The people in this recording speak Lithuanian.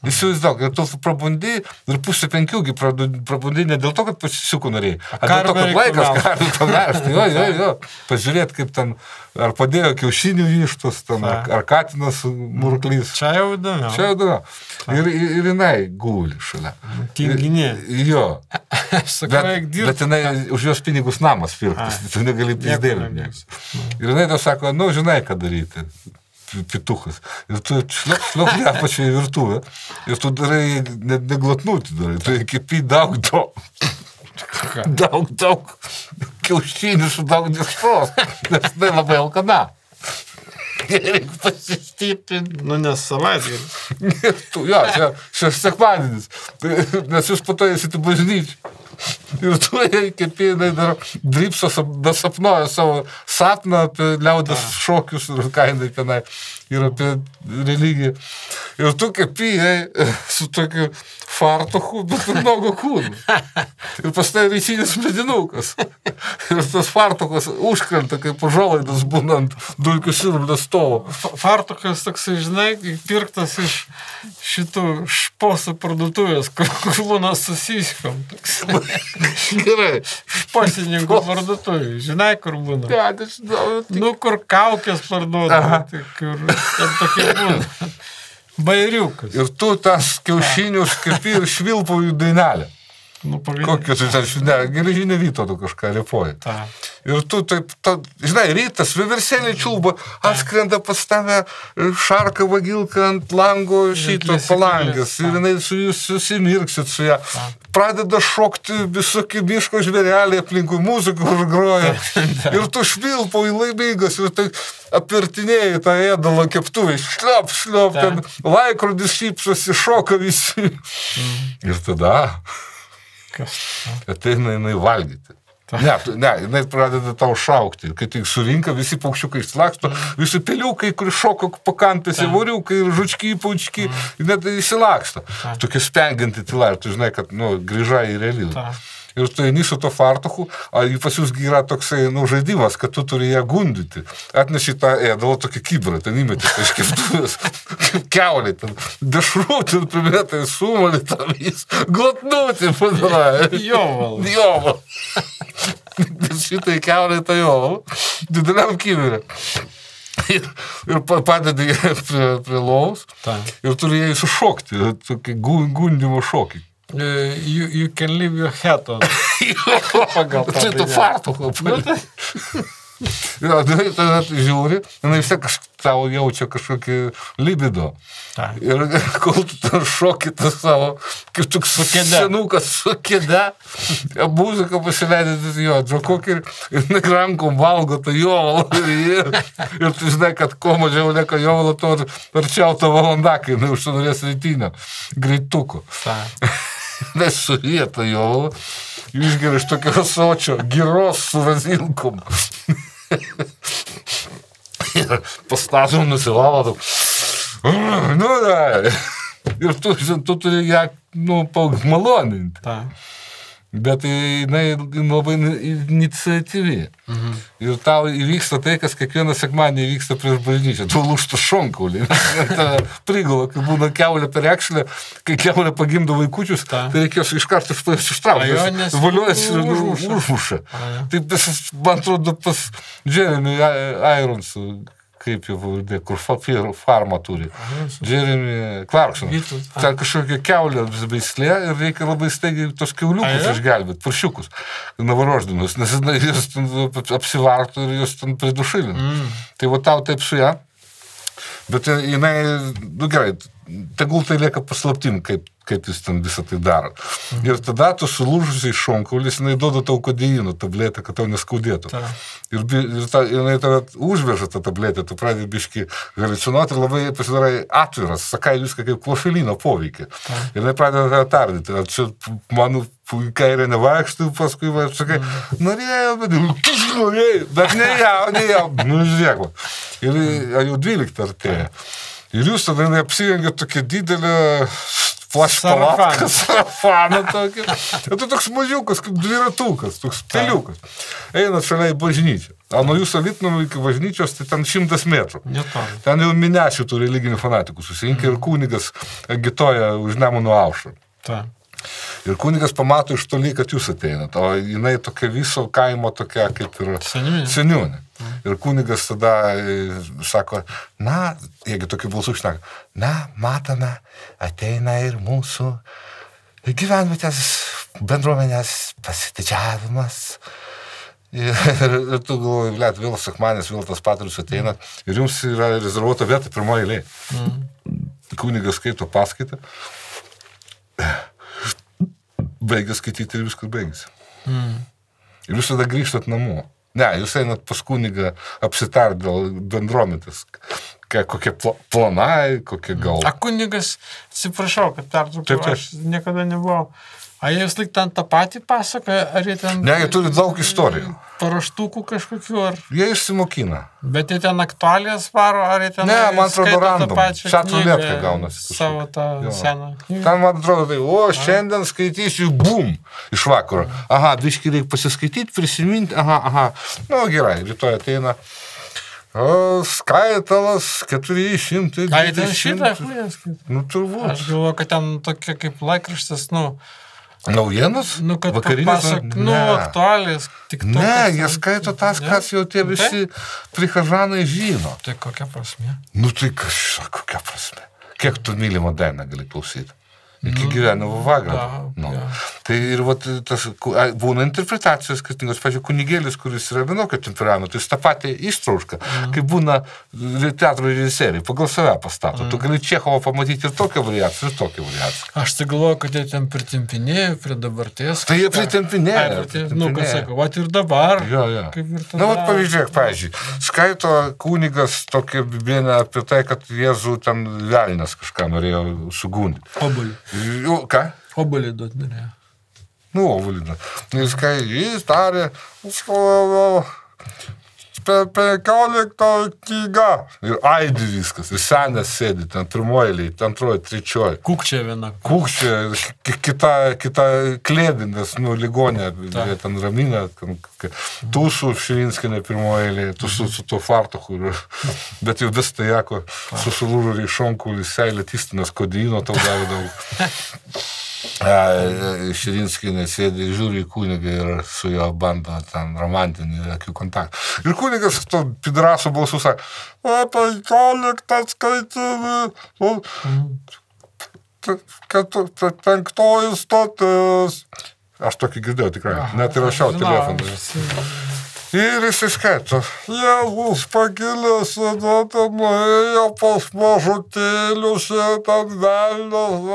Įsivaizduok, ir tu prabundi ir 4:30 prabundi ne dėl to, kad pasisiukų norėjai, dėl to, kad laikas karvį pamelžti. Jo. Pažiūrėt, kaip ten, ar padėjo kiaušinių vištos, ten, ar katinas murklys. Čia jau įdomu. Ir jinai guli šalia. Tinginė. Jo. Bet jinai už jos pinigus namas pirktas, tu negali pizdėlį. Ir jinai tau sako, žinai, ką daryti. Pituchas. Ir tu šliop ją pačią į virtuvę ir tu darai, neglotnutį darai, tu kepi daug kiaušinių su daug dešros, nes tai labai alkana. Reikia pasistiprinti. Nes savaitgalis. Čia sekmadienis, nes jūs po to esate bažnyčiai. Ir tu kepi, jinai dar dripsos, dasapnoja savo sapną apie liaudės šokius ir ką jinai tenai ir apie religiją. Ir tu kepi su tokiu fartuchu, bet ir nuogo kūnu. Ir pas tai ryšinis medinukas. Ir tas fartukas užkrenta, kaip užuolaidas būnant dulkių siurblio stovo. Fartukas toksai, žinai, pirktas iš šitų šposų parduotuvės, kur būna susiskom. Gerai. Šposininkų parduotuvė. Žinai, kur būna? Kur kaukės parduoda. Kur ten tokie būna. Bairiukas. Ir tu tas kiaušinius kepi ir švilpauju dainelę. Kokios geležinė Vytauto kažką repuoja. Ir tu taip, žinai, rytas, vieversėlė čiulba, atskrenda pas tave šarka vagilka ant lango šito palangės. Ir jinai susimirksit su ją. Pradeda šokti visokie miško žvėreliai aplinkui, muzikų groja. Ir tu švilpauji laimingas ir tai apirtinėjai tą ėdalą keptuvai. Šliop, ten laikrodis šypsosi, šoka visi. Ir tada ateina jinai valgyti. Ne, jinai pradeda tau šaukti. Kai tik surinka, visi paukščiukai išlaksto, visi peliukai, kur šoko pakampėse, voriukai, žučki, paučki, net išsilaksto. Tokia spengianti tyla, ir tu žinai, kad grįžai į realybę. Ir tu eini su to fartuchu, pas jūs yra toksai žaidimas, kad tu turi ją gundyti. Atneši tą ėdalą tokį kibrą, ten įmeti iš keptuvės, kaip keulė, ten dešrūtį, primėtai sumalį, tam jis glotnutį padarai. Joval. Šitai keulė tą joval, dideliam kibrė. Ir padedi prie lovos ir turi jai sušokti, tokį gundimo šokį. You can leave your hat on. Čia tu fartucho. Tada žiūri, jinai vis tiek tavo jaučia kažkokį libido. Ir kol tu ten šoki tą savo, kaip toks senukas su kėde, muziką pasileidėtis jo, džokokį ir rankom valgo tą jovalą. Ir tu žinai, kad kuo mažiau lieka jovalą, to arčiau tą valandą, kai jinai užsinorės rytinio greituko. Nes su vieta jovalą, išgeria iš tokio sočio giros su vazilkom. Ir pastatom nusivalo, ir tu turi ją, maloninti. Bet jinai labai iniciatyvi. Ir tau įvyksta tai, kas kiekvieną sekmadienį įvyksta prieš bažnyčią. Tu lūžta šonkaulį. Prigula, kai būna keulė per ekšlę, kai keulė pagimdo vaikučius, tai reikės iš karto ištraukti. Valiuojasi ir užmuša. Taip, man atrodo, pas Jeremy Irons, kaip jau pavardė, kur farmą turi. Jeremy Clarkson. Ten kažkokia keulė veislė ir reikia labai staigiai tos kiauliukus išgelbėti, paršiukus, navaroždinus, nes jis apsivartų ir jos ten pridušilina. Tai va tau taip su ją. Bet jinai, gerai, tegul tai lieka paslaptim, kaip jis ten visą tai daro. Ir tada tu sulūžusiai šonkaulis, jinai duoda tau kodeino tabletę, kad tau neskaudėtų. Ir jinai tave užveža tą tabletę, tu pradedi biškį haliucinuoti ir labai pasidarai atviras, sakai viską kaip klofilino poveikį. Ir jinai pradeda tave tardyti. Ar čia mano kairė nevaikštų, paskui sakai, norėjau, bet nejau, žiūrėk. Ir jau 12 artėja. Ir jūs tada apsirengėt tokią didelę plašpalatkas, sarafaną tokį. Ir tu toks mažiukas, kaip dviratukas, toks peliukas. Eina šalia į bažnyčią. O nuo jūsų Litnų iki bažnyčios, tai ten 100 metrų. Ten jau minešių tų religinių fanatikų susirinkė ir kunigas agituoja už Nemuno aušrą. Ir kunigas pamato iš toli, kad jūs ateinat, o jinai tokia viso kaimo tokia kaip ir seniūnė. Ir kunigas tada sako, na, jeigu tokiu balsu šneka, na, matome, ateina ir mūsų gyvenvietės bendruomenės pasididžiavimas. Ir tu galvoji, vėl sekmanės, vėl tas patarius ateina ir jums yra rezervuota vieta pirmoji eilė. Kunigas skaito paskaitą. Baigia skaityti ir viskas baigėsi. Ir jūs tada grįžtat namo. Ne, jūs einat pas kunigą apsitart dėl bendruomenės. Kokie planai, kokie gal. A kunigas, atsiprašau, kad pertraukiau, aš niekada nebuvau. A jie vis laik ten tą patį pasakoja, ar jie ten... Ne, jie turi daug istorijų. Paraštukų kažkokių, ar... Jie išsimokina. Bet jie ten aktualijas varo, ar jie ten... Ne, man atrodo, random. Šatrų lietkai gaunasi. Savo tą seną. Ten, man atrodo, tai, šiandien skaitysiu, bum, iš vakaro. Aha, biškį reikia pasiskaityti, prisiminti, aha. Nu, gerai, rytoj ateina. Skaitalas 400. A, jie ten šitą skaitą? Nu, turbūt. Aš galvoju, kad ten tokia kaip laikraštis, Naujienos? Kad vakarinės? aktualijas. Ne, jie skaito tas, kas jau tie visi prichažanai žino. Tai kokia prasme? Nu, tai kokia prasme? Kiek tu mylimą dainą gali klausyti? Iki gyvenimo vaga. Tai ir tas būna interpretacijos skirtingos. Pavyzdžiui, kunigėlis, kuris yra vienokio temperamento, jis tą patį ištraušką, kaip būna teatro režisieriai, pagal save pastato. Tu gali Čechovą pamatyti ir tokią variaciją, ir tokią variaciją. Aš tai galvoju, kad jie ten pritempinėjo prie dabarties. Tai jie pritempinėjo. Kas sako, vat ir dabar. Jo. Na, pavyzdžiui, skaito kunigas tokią bibliją apie tai, kad Jėzų ten velnias kažką norėjo sugundyti. Obuolį. Ką? Obuolį duot norėjo. Nu, obuolį duot. Jis tarė 15 knyga. Ir aidi viskas. Ir senas sėdi, ten pirmoji, antroji, trečioji. Kukčia viena. Kukčia, kita klėdinės, ligonė, ten ramina. Tūsų Širinskienė pirmoji, tūsų su tuo fartuchu. Bet jau vis tai jako susulūžo reišonkulį, seilė tistinas kodeino, tau davė daug. Širinskienė sėdi, žiūri į kunigą ir su jo bando ten romantinį akių kontaktą. Ir kunigas to pidraso balsu sako, 15 skaitimi, 5 stotis. Aš tokį girdėjau tikrai, net ir rašiau telefoną. Ir jis išskaito, Jėzus pakilęs nuėjo pas mažutėlius, ten velnios.